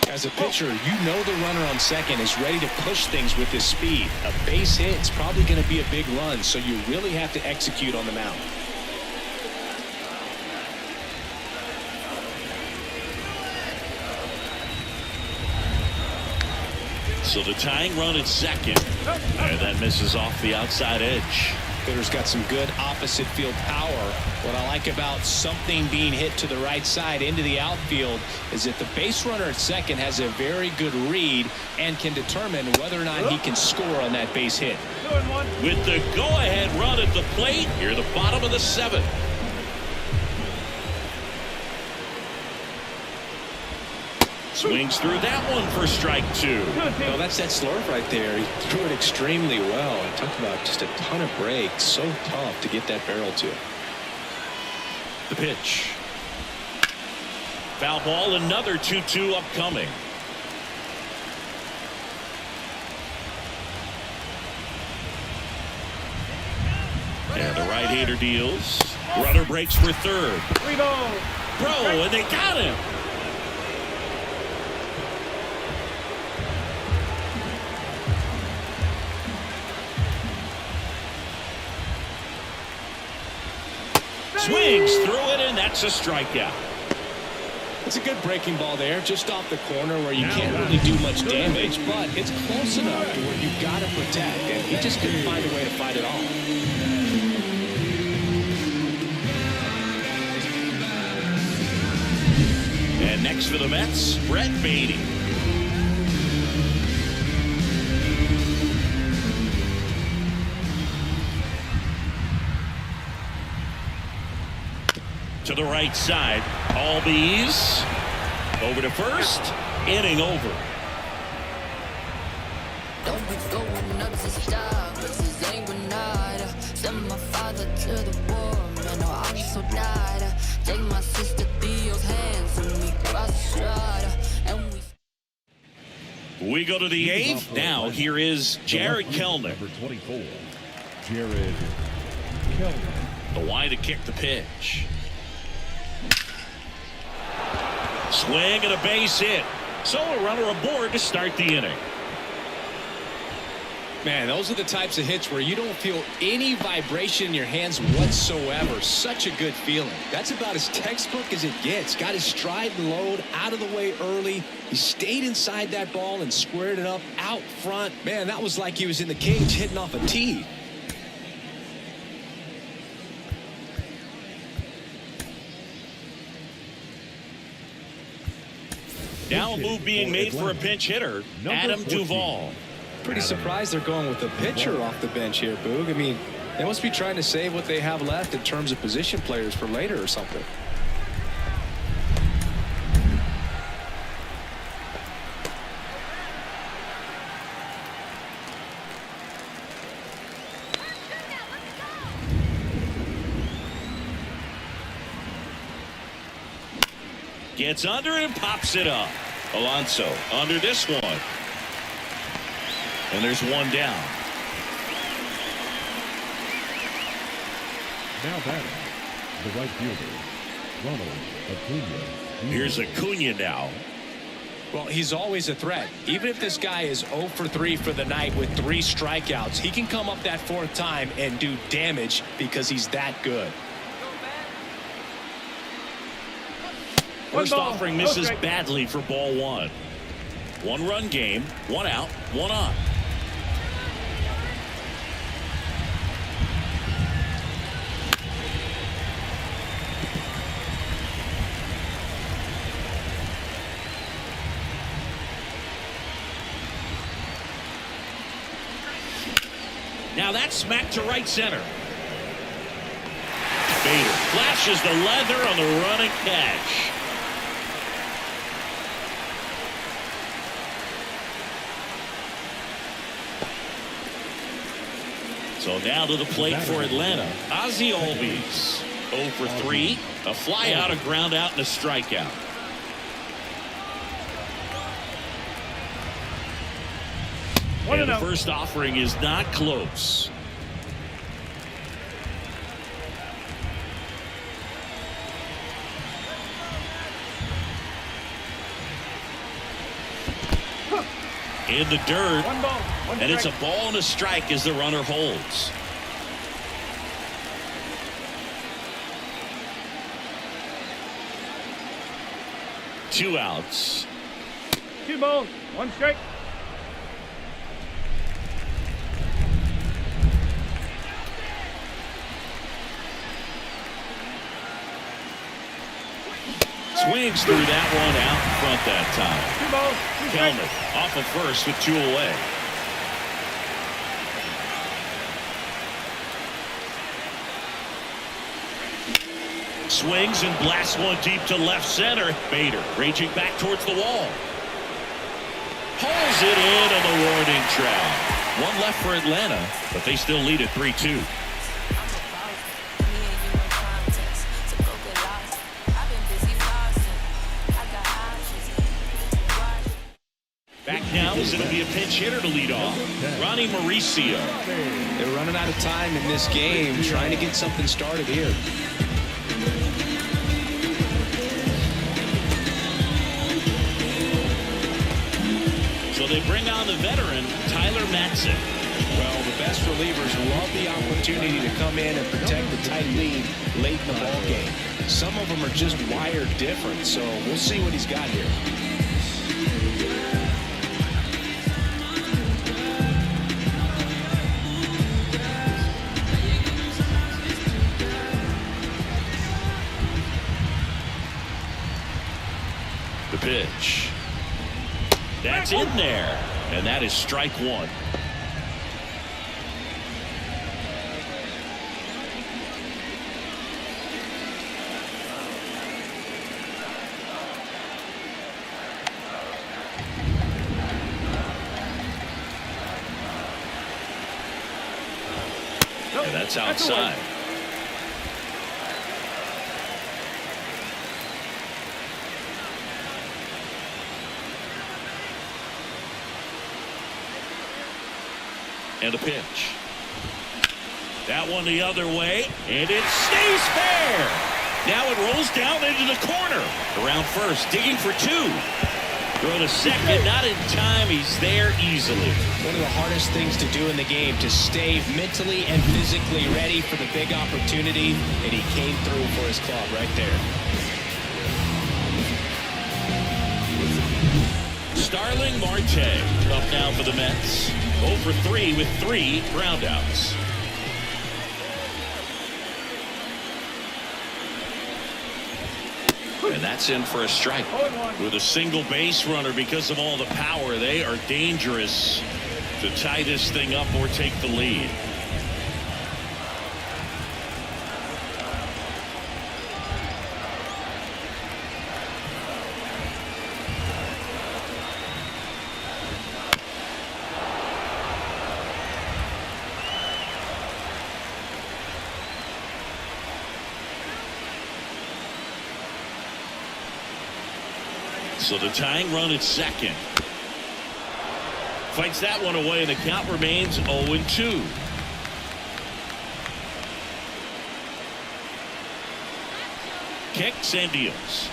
As a pitcher, you know the runner on second is ready to push things with his speed. A base hit is probably going to be a big run, so you really have to execute on the mound. So the tying run at second, and that misses off the outside edge. Hitter's got some good opposite field power. What I like about something being hit to the right side into the outfield is that the base runner at second has a very good read and can determine whether or not he can score on that base hit. 2-1. With the go-ahead run at the plate, here the bottom of the 7th. Swings through that one for strike 2. Well, that's that slurve right there. He threw it extremely well. And talk about just a ton of breaks. So tough to get that barrel to. The pitch. Foul ball, another 2-2 upcoming. And the right-hander deals. Runner breaks for third. 3-0. Throw, and they got him. Swings through it, and that's a strikeout. It's a good breaking ball there, just off the corner where you can't really do much damage, but it's close enough to where you've got to protect, and he just couldn't find a way to fight it off. And next for the Mets, Brett Beatty. To the right side, Albies over to first, inning over. Don't be going up to stop, this ain't Grenada. Send my father to the war, man, no, I'm so died. Take my sister Theo's hands and we cross the strata. And We go to the 8th. Now here is Jared Kellner. Number 24, Jared Kellner. The wide to kick the pitch. Swing and a base hit. So a runner aboard to start the inning. Man, those are the types of hits where you don't feel any vibration in your hands whatsoever. Such a good feeling. That's about as textbook as it gets. Got his stride and load out of the way early. He stayed inside that ball and squared it up out front. Man, that was like he was in the cage hitting off a tee. Now a move being made for a pinch hitter, Adam Duvall. Pretty surprised they're going with the pitcher off the bench here, Boog. I mean, they must be trying to save what they have left in terms of position players for later or something. Gets under and pops it up. Alonso under this one. And there's one down. Now batting, the right fielder, Ronald Acuna. Here's Acuna now. Well, he's always a threat. Even if this guy is 0 for 3 for the night with 3 strikeouts, he can come up that 4th time and do damage because he's that good. First offering misses badly for ball 1. 1-run game, 1 out, 1 on. Now that's smacked to right center. Bader flashes the leather on the running catch. So now to the plate for Atlanta, Ozzie Albies. 0 for 3, a fly out, a ground out, and a strikeout. And the first offering is not close. In the dirt, and it's a ball and a strike as the runner holds. Two outs. 2 balls, 1 strike. Swings through that one out in front that time. 2 balls, 2 strikes. Kellner off of first with 2 away. Swings and blasts one deep to left center. Bader raging back towards the wall. Pulls it in on the warning track. One left for Atlanta, but they still lead at 3-2. Back now as it'll be a pinch hitter to lead off. Ronnie Mauricio. They're running out of time in this game, trying to get something started here. So they bring on the veteran, Tyler Matson. Well, the best relievers love the opportunity to come in and protect the tight lead late in the ball game. Some of them are just wired different, so we'll see what he's got here. The pitch. That's in there, and that is strike one. And that's outside. And a pitch. That one the other way, and it stays fair. Now it rolls down into the corner. Around first, digging for two. Throw to second, not in time. He's there easily. One of the hardest things to do in the game, to stay mentally and physically ready for the big opportunity, and he came through for his club right there. Starling Marte up now for the Mets. 0 for 3 with 3 groundouts. And that's in for a strike. With a single base runner, because of all the power, they are dangerous to tie this thing up or take the lead. So the tying run at second. Fights that one away, and the count remains 0-2. Kicks and deals.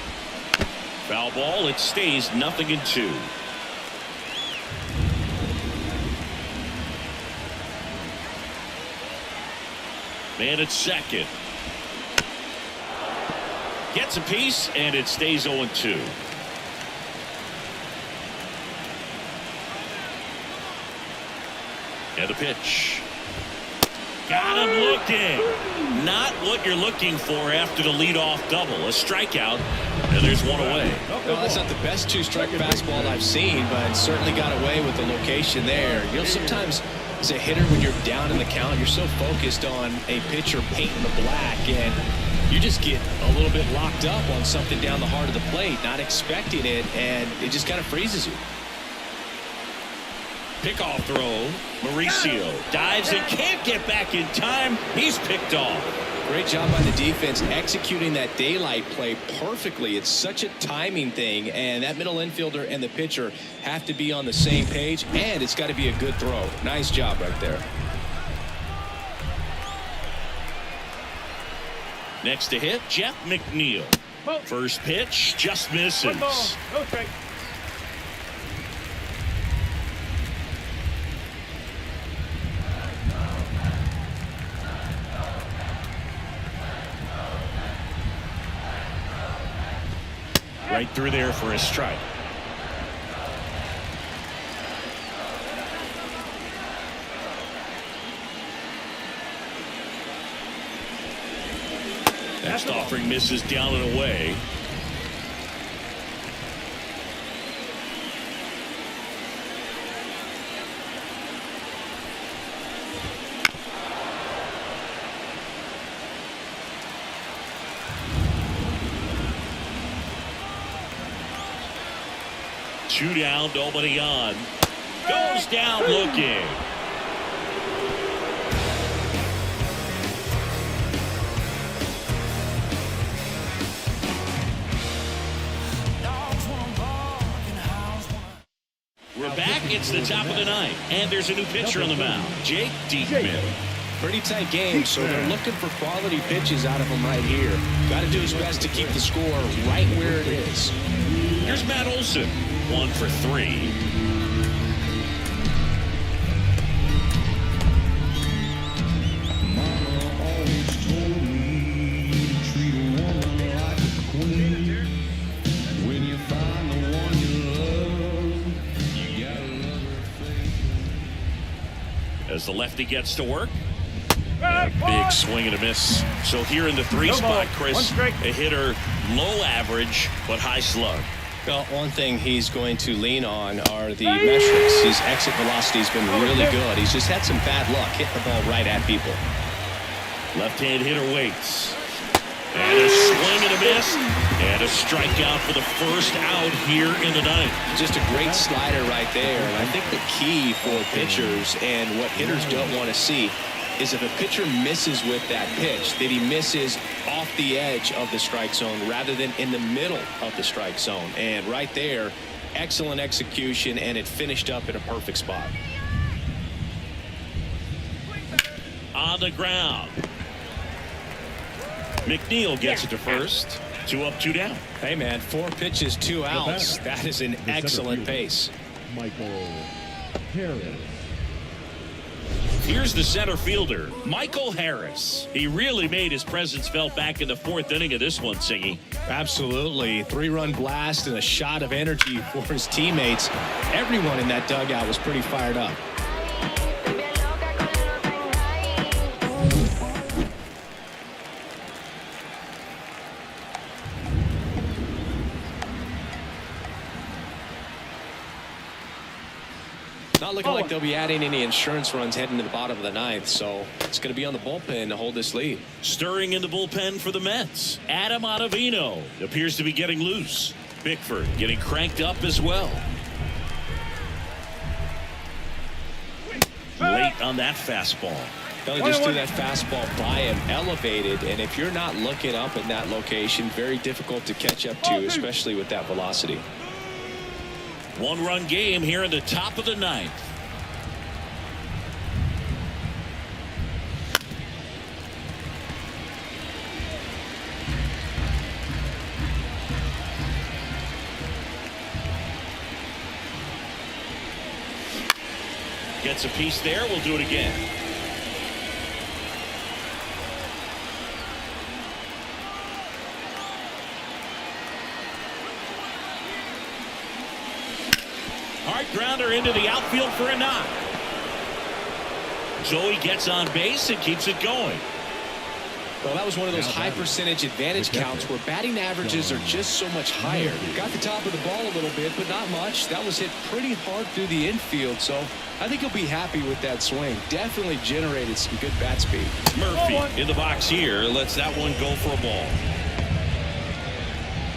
Foul ball, it stays 0-2. Man at second. Gets a piece, and it stays 0-2. And the pitch. Got him looking. Not what you're looking for after the leadoff double. A strikeout, and there's one away. Well, that's not the best two-strike fastball I've seen, but certainly got away with the location there. You know, sometimes as a hitter, when you're down in the count, you're so focused on a pitcher painting the black, and you just get a little bit locked up on something down the heart of the plate, not expecting it, and it just kind of freezes you. Pickoff throw. Mauricio dives and can't get back in time. He's picked off. Great job by the defense executing that daylight play perfectly. It's such a timing thing, and that middle infielder and the pitcher have to be on the same page, and it's got to be a good throw. Nice job right there. Next to hit, Jeff McNeil. First pitch just misses. Go straight. Right through there for a strike. Next offering misses down and away. 2 down, nobody on. Goes down looking. We're back. It's the top of the ninth, and there's a new pitcher on the mound, Jake Diekman. Pretty tight game, so they're looking for quality pitches out of him right here. Got to do his best to keep the score right where it is. Here's Matt Olson, 1 for 3. As the lefty gets to work. Big swing and a miss. So here in the 3 spot, Chris, a hitter low average but high slug. Well, one thing he's going to lean on are the metrics. His exit velocity has been really good. He's just had some bad luck hitting the ball right at people. Left-hand hitter waits. And a swing and a miss. And a strikeout for the first out here in the ninth. Just a great slider right there. And I think the key for pitchers and what hitters don't want to see is if a pitcher misses with that pitch, that he misses off the edge of the strike zone rather than in the middle of the strike zone. And right there, excellent execution, and it finished up in a perfect spot. On the ground. McNeil gets it to first. 2 up, 2 down. Hey, man, 4 pitches, 2 outs. That is an excellent pace. Michael Harris. Here's the center fielder, Michael Harris. He really made his presence felt back in the 4th inning of this one, Singy. Absolutely. 3-run blast and a shot of energy for his teammates. Everyone in that dugout was pretty fired up. Not looking like they'll be adding any insurance runs heading to the bottom of the ninth, so it's going to be on the bullpen to hold this lead. Stirring in the bullpen for the Mets, Adam Ottavino appears to be getting loose. Bickford getting cranked up as well. Late on that fastball. They just threw that fastball by him, elevated, and if you're not looking up in that location, very difficult to catch up to, especially with that velocity. 1-run game here in the top of the ninth. Gets a piece there. We'll do it again. Hard grounder into the outfield for a knock. Joey gets on base and keeps it going. Well, that was one of those high percentage advantage counts where batting averages are just so much higher. Got the top of the ball a little bit, but not much. That was hit pretty hard through the infield, so I think he'll be happy with that swing. Definitely generated some good bat speed. Murphy in the box here lets that one go for a ball.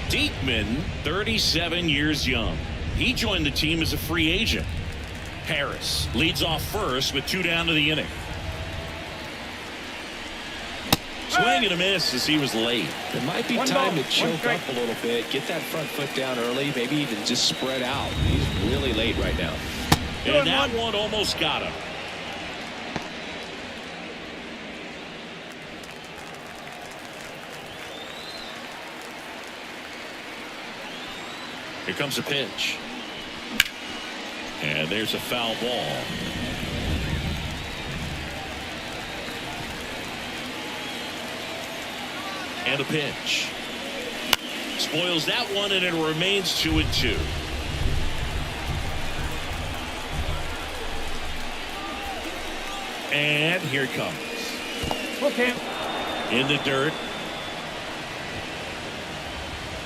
Diekman, 37 years young. He joined the team as a free agent. Harris leads off first with 2 down to the inning. Swing and a miss as he was late. It might be time to choke up a little bit, get that front foot down early, maybe even just spread out. He's really late right now. And that one almost got him. Here comes a pitch. And there's a foul ball. And a pitch. Spoils that one, and it remains 2-2. And here it comes. Okay. In the dirt.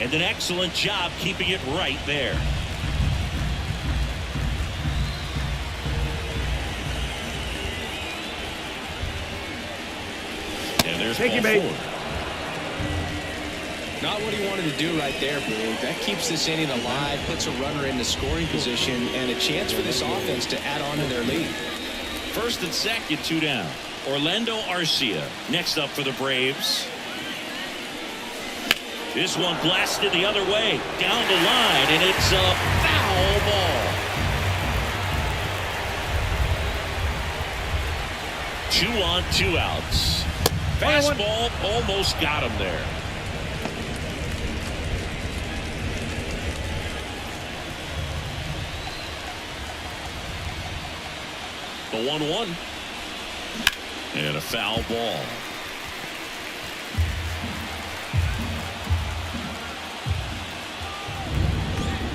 And an excellent job keeping it right there. And there's ball 4. Not what he wanted to do right there, Blue. That keeps this inning alive, puts a runner in the scoring position, and a chance for this offense to add on to their lead. First and second, 2 down. Orlando Arcia next up for the Braves. This one blasted the other way, down the line, and it's a foul ball. 2 on, 2 outs. Fastball almost got him there. The 1-1. And a foul ball.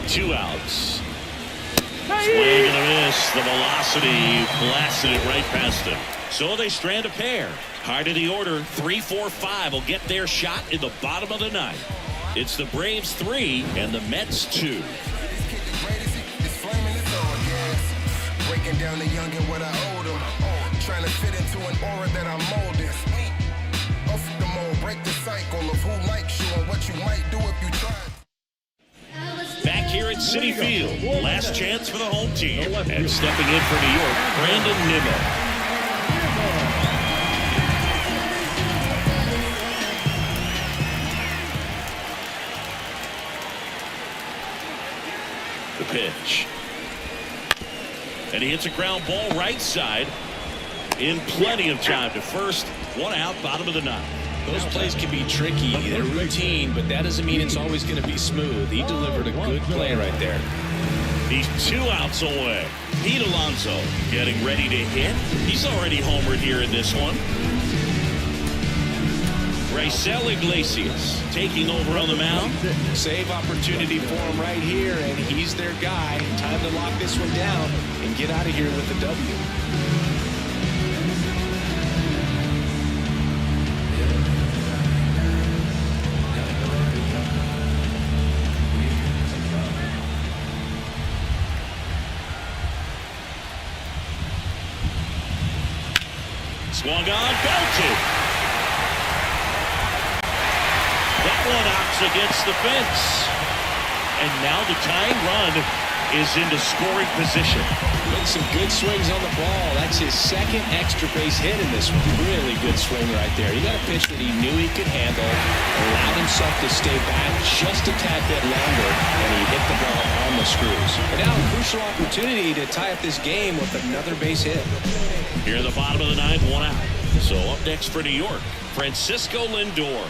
Two outs. Swing and a miss. The velocity blasted it right past him. So they strand a pair. High to the order. 3-4-5 will get their shot in the bottom of the ninth. It's the Braves 3 and the Mets 2. Breaking down the young and what I owe them. Trying to fit into an aura that I'm molding. Off the mold, break the cycle of who likes you and what you might do if you try. Back here at Citi Field, last chance for the home team. And stepping in for New York, Brandon Nimmo. The pitch. And he hits a ground ball right side in plenty of time to first. 1 out, bottom of the ninth. Those plays can be tricky. They're routine, but that doesn't mean it's always going to be smooth. He delivered a good play right there. He's 2 outs away. Pete Alonso getting ready to hit. He's already homered here in this one. Raisel Iglesias taking over on the mound. Save opportunity for him right here, and he's their guy. Time to lock this one down and get out of here with a W. Swung on, belted. That one knocks against the fence. And now the tying run is into scoring position. Getting some good swings on the ball. That's his second extra base hit in this one. Really good swing right there. He got a pitch that he knew he could handle, allowed himself to stay back just a tad bit longer, and he hit the ball on the screws. And now a crucial opportunity to tie up this game with another base hit. Here in the bottom of the ninth, 1 out. So up next for New York, Francisco Lindor.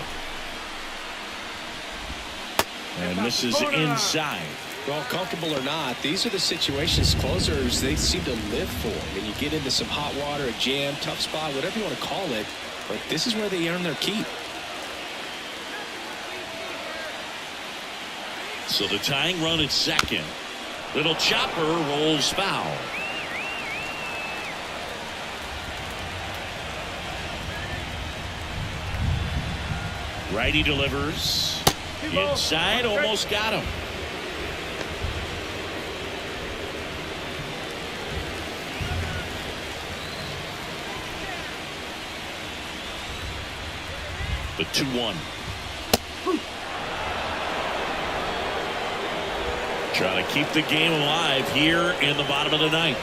And this is inside. Well, comfortable or not, these are the situations closers they seem to live for. When you get into some hot water, a jam, tough spot, whatever you want to call it, but this is where they earn their keep. So the tying run at second. Little chopper rolls foul. Righty delivers. Inside, almost got him. The 2-1. Trying to keep the game alive here in the bottom of the ninth.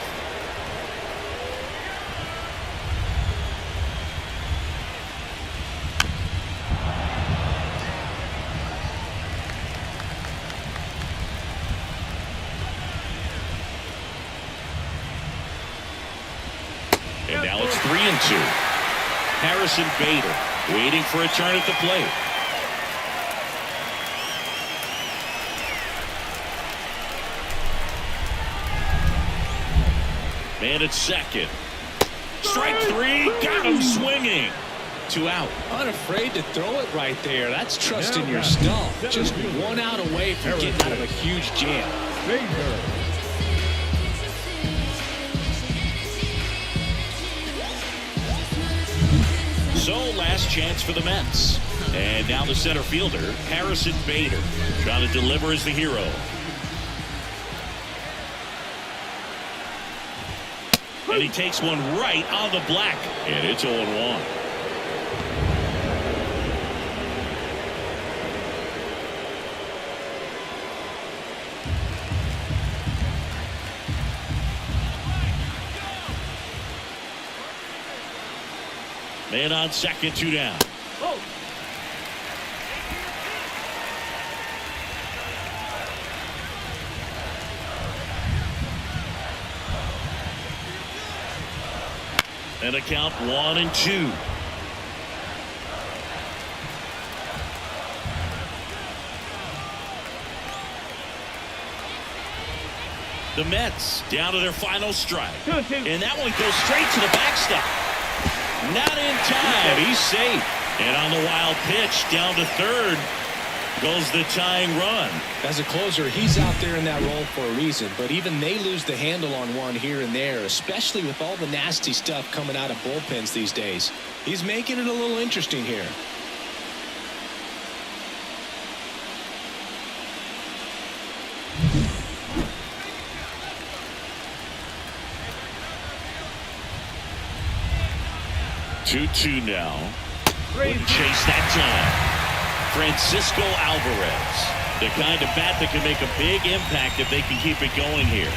And now it's 3-2. Harrison Bader waiting for a turn at the plate. Man at second. Strike 3, got him swinging. 2 out. Unafraid to throw it right there. That's trusting your stuff. Just 1 out away from getting out of a huge jam. So last chance for the Mets. And now the center fielder, Harrison Bader, trying to deliver as the hero. And he takes one right on the black. And it's 0-1. Man on second, 2 down. Oh. And a count 1-2. The Mets down to their final strike. 2-2. And that one goes straight to the backstop. Not in time. He's safe. And on the wild pitch down to third goes the tying run. As a closer, he's out there in that role for a reason, but even they lose the handle on one here and there, especially with all the nasty stuff coming out of bullpens these days. He's making it a little interesting here. Two now. Wouldn't chase that time. Francisco Alvarez, the kind of bat that can make a big impact if they can keep it going here.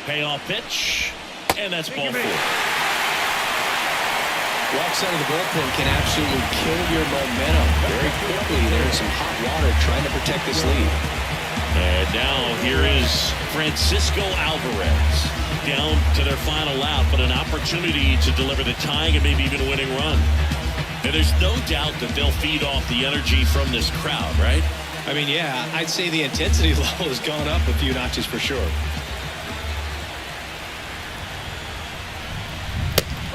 Payoff pitch, and that's ball 4. Walks out of the bullpen can absolutely kill your momentum very quickly. They're in some hot water trying to protect this lead. And now here is Francisco Alvarez down to their final out, but an opportunity to deliver the tying and maybe even a winning run. And there's no doubt that they'll feed off the energy from this crowd, right? I mean, yeah, I'd say the intensity level has gone up a few notches for sure.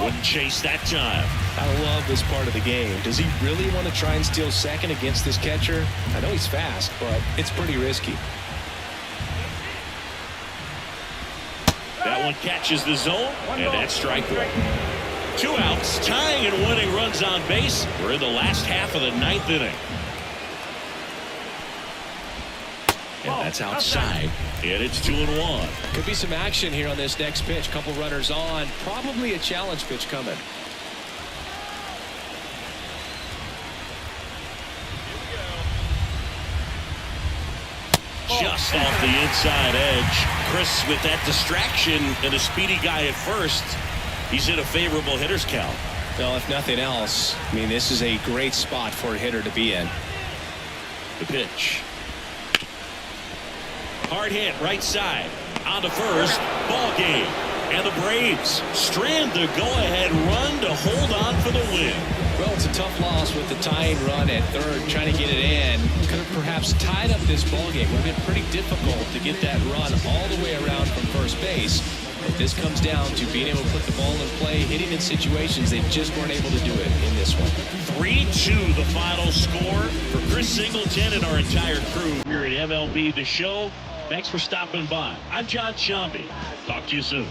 Wouldn't chase that time. I love this part of the game. Does he really want to try and steal second against this catcher? I know he's fast, but it's pretty risky. That one catches the zone, and that's strike 1. 2 outs, tying and winning runs on base. We're in the last half of the 9th inning. And that's outside, and it's 2-1. Could be some action here on this next pitch. Couple runners on. Probably a challenge pitch coming. Just off the inside edge. Chris, with that distraction and a speedy guy at first, he's in a favorable hitter's count. Well, if nothing else, I mean, this is a great spot for a hitter to be in. The pitch. Hard hit right side on to first. Ball game. And the Braves strand the go-ahead run to hold on for the win. Well, it's a tough loss with the tying run at third, trying to get it in. Could have perhaps tied up this ball game. Would have been pretty difficult to get that run all the way around from first base. But this comes down to being able to put the ball in play, hitting in situations they just weren't able to do it in this one. 3-2 the final score for Chris Singleton and our entire crew here at MLB The Show. Thanks for stopping by. I'm John Shambi. Talk to you soon.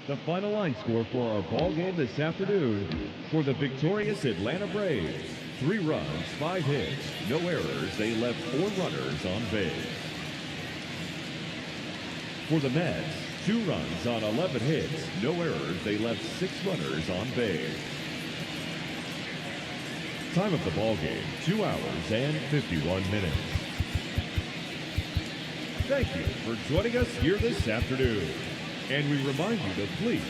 The final line score for our ball game this afternoon for the victorious Atlanta Braves. 3 runs, 5 hits, no errors. They left 4 runners on base. For the Mets, 2 runs on 11 hits, no errors. They left 6 runners on base. Time of the ball game, 2 hours and 51 minutes. Thank you for joining us here this afternoon. And we remind you to please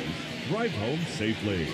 drive home safely.